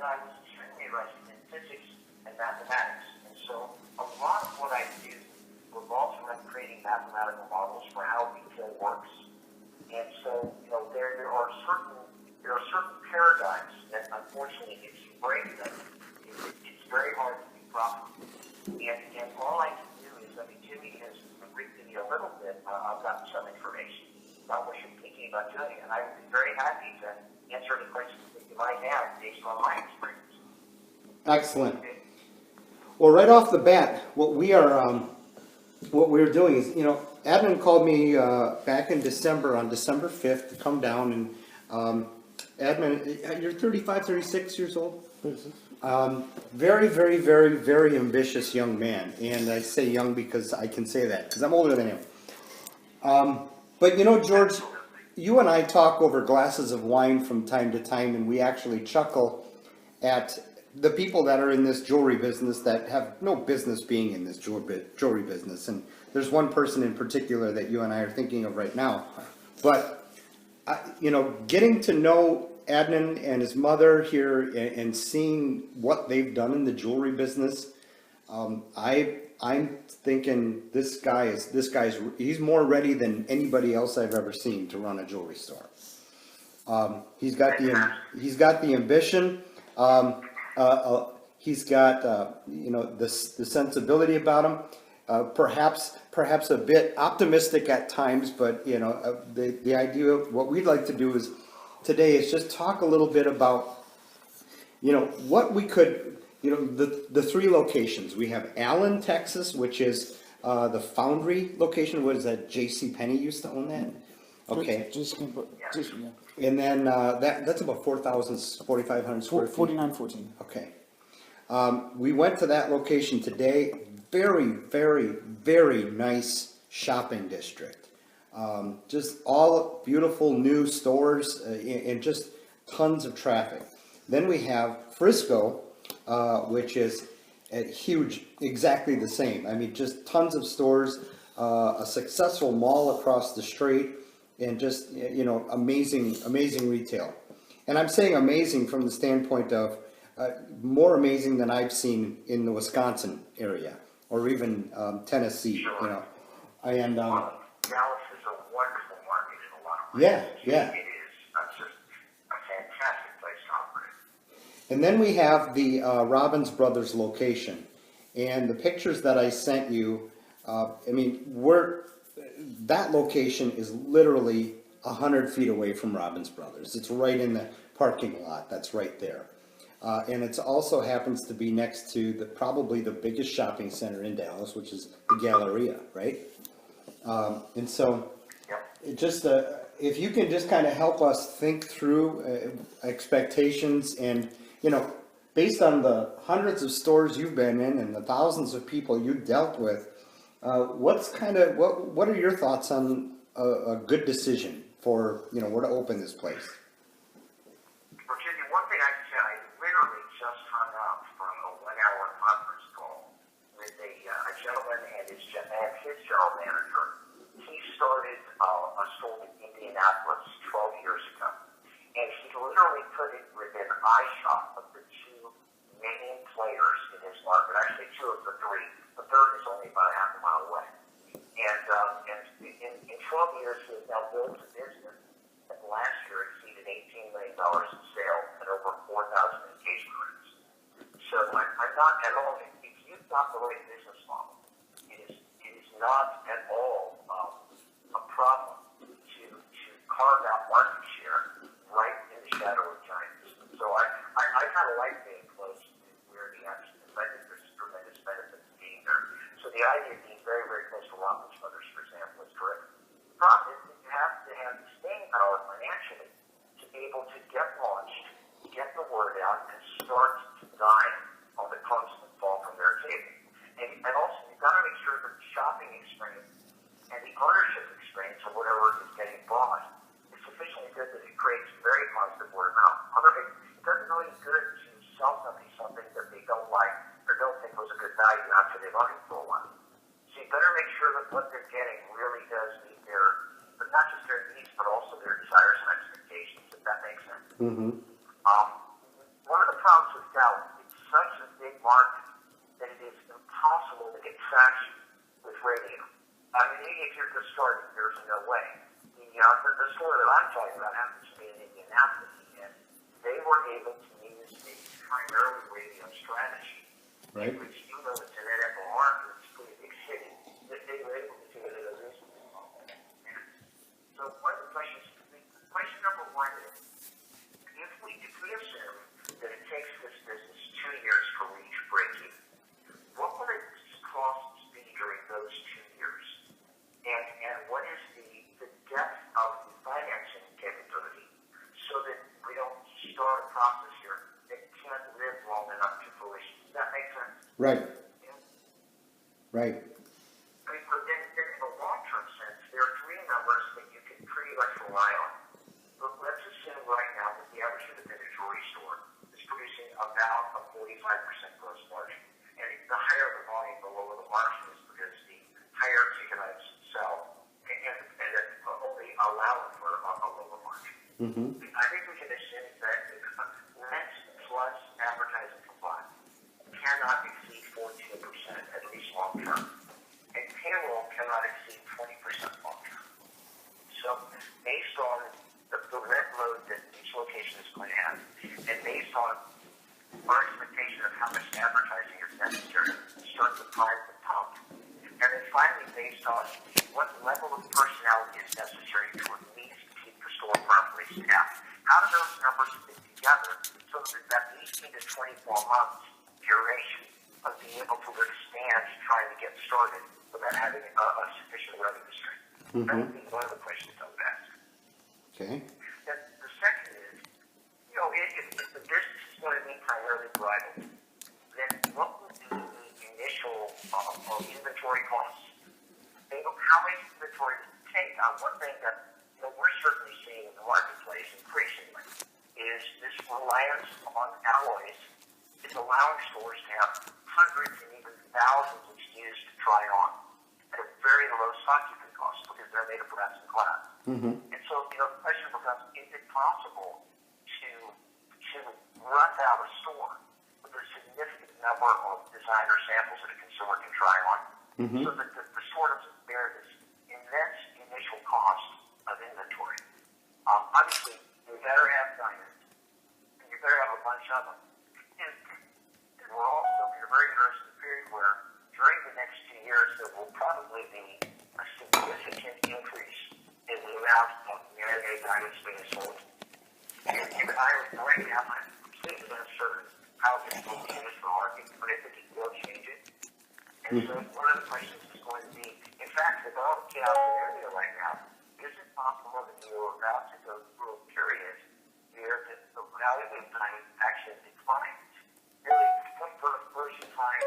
I was extremely interested in physics and mathematics. And so a lot of what I do revolves around creating mathematical models for how retail works. And so, there are certain paradigms that unfortunately, if you break them, it's very hard to be profitable. And all I can do is, Jimmy has briefed me a little bit. I've gotten some information about what you're thinking about doing, and I would be very happy to answer any questions that you might have based on my experience. Excellent. Well, right off the bat, what we're doing is, Adnan called me back in December, on December 5th, to come down, and Adnan, you're 35, 36 years old? 36. Very, very, very, very ambitious young man, and I say young because I can say that, because I'm older than him. But George, you and I talk over glasses of wine from time to time, and we actually chuckle at the people that are in this jewelry business that have no business being in this jewelry business. And there's one person in particular that you and I are thinking of right now. But, getting to know Adnan and his mother here and seeing what they've done in the jewelry business, I'm thinking he's more ready than anybody else I've ever seen to run a jewelry store. He's got the ambition. He's got the sensibility about him. Perhaps a bit optimistic at times, but the idea of what we'd like to do today is just talk a little bit about what we could. The three locations. We have Allen, Texas, which is the foundry location. What is that? J.C. Penney used to own that? Okay. Yeah. And then that's about 4,500 square feet. 4914. Okay. We went to that location today. Very, very, very nice shopping district. Just all beautiful new stores and just tons of traffic. Then we have Frisco, which is huge, exactly the same. Just tons of stores, a successful mall across the street, and just, amazing retail. And I'm saying amazing from the standpoint of more amazing than I've seen in the Wisconsin area or even Tennessee, Sure. And Dallas is a wonderful market in a lot of ways. Yeah. It is just a fantastic place to operate. And then we have the Robbins Brothers location, and the pictures that I sent you. That location is literally 100 feet away from Robbins Brothers. It's right in the parking lot. That's right there, and it also happens to be next to probably the biggest shopping center in Dallas, which is the Galleria, right? And so, it just if you can just kind of help us think through expectations and. Based on the hundreds of stores you've been in and the thousands of people you've dealt with, what are your thoughts on a good decision for where to open this place? Well, Jimmy, one thing I can say, I literally just hung up from a 1-hour conference call with a gentleman and his general manager. He started a store in Indianapolis 12 years ago, and he literally put it within eyeshot of the two main players in his market. Actually, two of the three. The third is only about a half a mile away. And in 12 years, he has now built a business that last year exceeded $18 million in sales and over 4,000 engagement rooms. So I'm not at all, if you've got the right business model, it is not at all a problem to carve out market share right in the shadow of giants. So I kind of like being close to where the action is. I think there's tremendous benefit to being there. So the idea of being very, very close to Robbins Brothers, for example, is terrific. The problem is that you have to have the staying power financially to be able to get launched, get the word out, and start to dine on the crumbs that fall from their table. And also, you've got to make sure that the shopping experience and the ownership experience of whatever is getting bought is sufficiently good that it creates very positive word of mouth. Otherwise, it doesn't really good to sell somebody something that they don't like or don't think was a good value after they've owned it for a while. So you better make sure that what they're getting really does meet but not just their needs, but also their desires and expectations, if that makes sense. Mm-hmm. One of the problems with transaction with radio. I mean, if you're the store, there's no way. The store that I'm talking about happens to be in Indianapolis, and they were able to use a primarily radio strategy, Right. which you know it's an NFL market, it's a pretty big city, that they were able to do it at a reasonable level. So one of the questions, question number one is, if we assume that it takes this business 2 years to reach breakeven, what will its costs be during those 2 years? And what is the depth of the financing capability so that we don't start a process here that can't live long enough to fruition? Does that make sense? Right. Yeah. Right. I mean, but then in a long-term sense, there are three numbers that you can pretty much rely on. But let's assume right now that the average inventory store is producing about a 45% gross margin. And the higher the volume, the lower the margin is because the higher ticket items sell and only allow for a lower margin. Mm-hmm. I think we can assume that rent plus advertising combined cannot exceed 14% at least long term. And payroll cannot exceed 20% long term. So based on the rent load that each location is going to have, and based on our expectation of how much advertising is necessary to start the prime the pump, and then finally based on what level of personnel is necessary to at least keep the store properly staffed. How do those numbers fit together so that that 18 to 24 months duration of being able to withstand trying to get started without having a sufficient revenue stream? Mm-hmm. That would be one of the questions I would ask. Okay. Then the second is, if the business is going to be primarily bridal, then what would be the initial inventory costs? How much inventory does it take? One thing that we're certainly seeing in the marketplace increasingly is this reliance on alloys is allowing stores to have hundreds and even thousands of SKUs to try on at a very low stock-keeping cost because they're made of brass and glass. Mm-hmm. And so, the question becomes, is it possible to run out a store with a significant number of designer samples that a consumer can try on, Mm-hmm. so that the store doesn't bear this immense initial cost of inventory? Obviously, you better have diamonds, and you better have a bunch of them. And we're also in a very interesting period where during the next 2 years there will probably be a significant increase in the amount of man-made diamonds being sold. And I would right now, I'm completely uncertain how this will change the market, but I think it will change it. And so one of the questions is going to be, in fact, the bottom chaos scenario right now, is it possible that you are about to go through a period where the value of time actually declines? Really, for the first time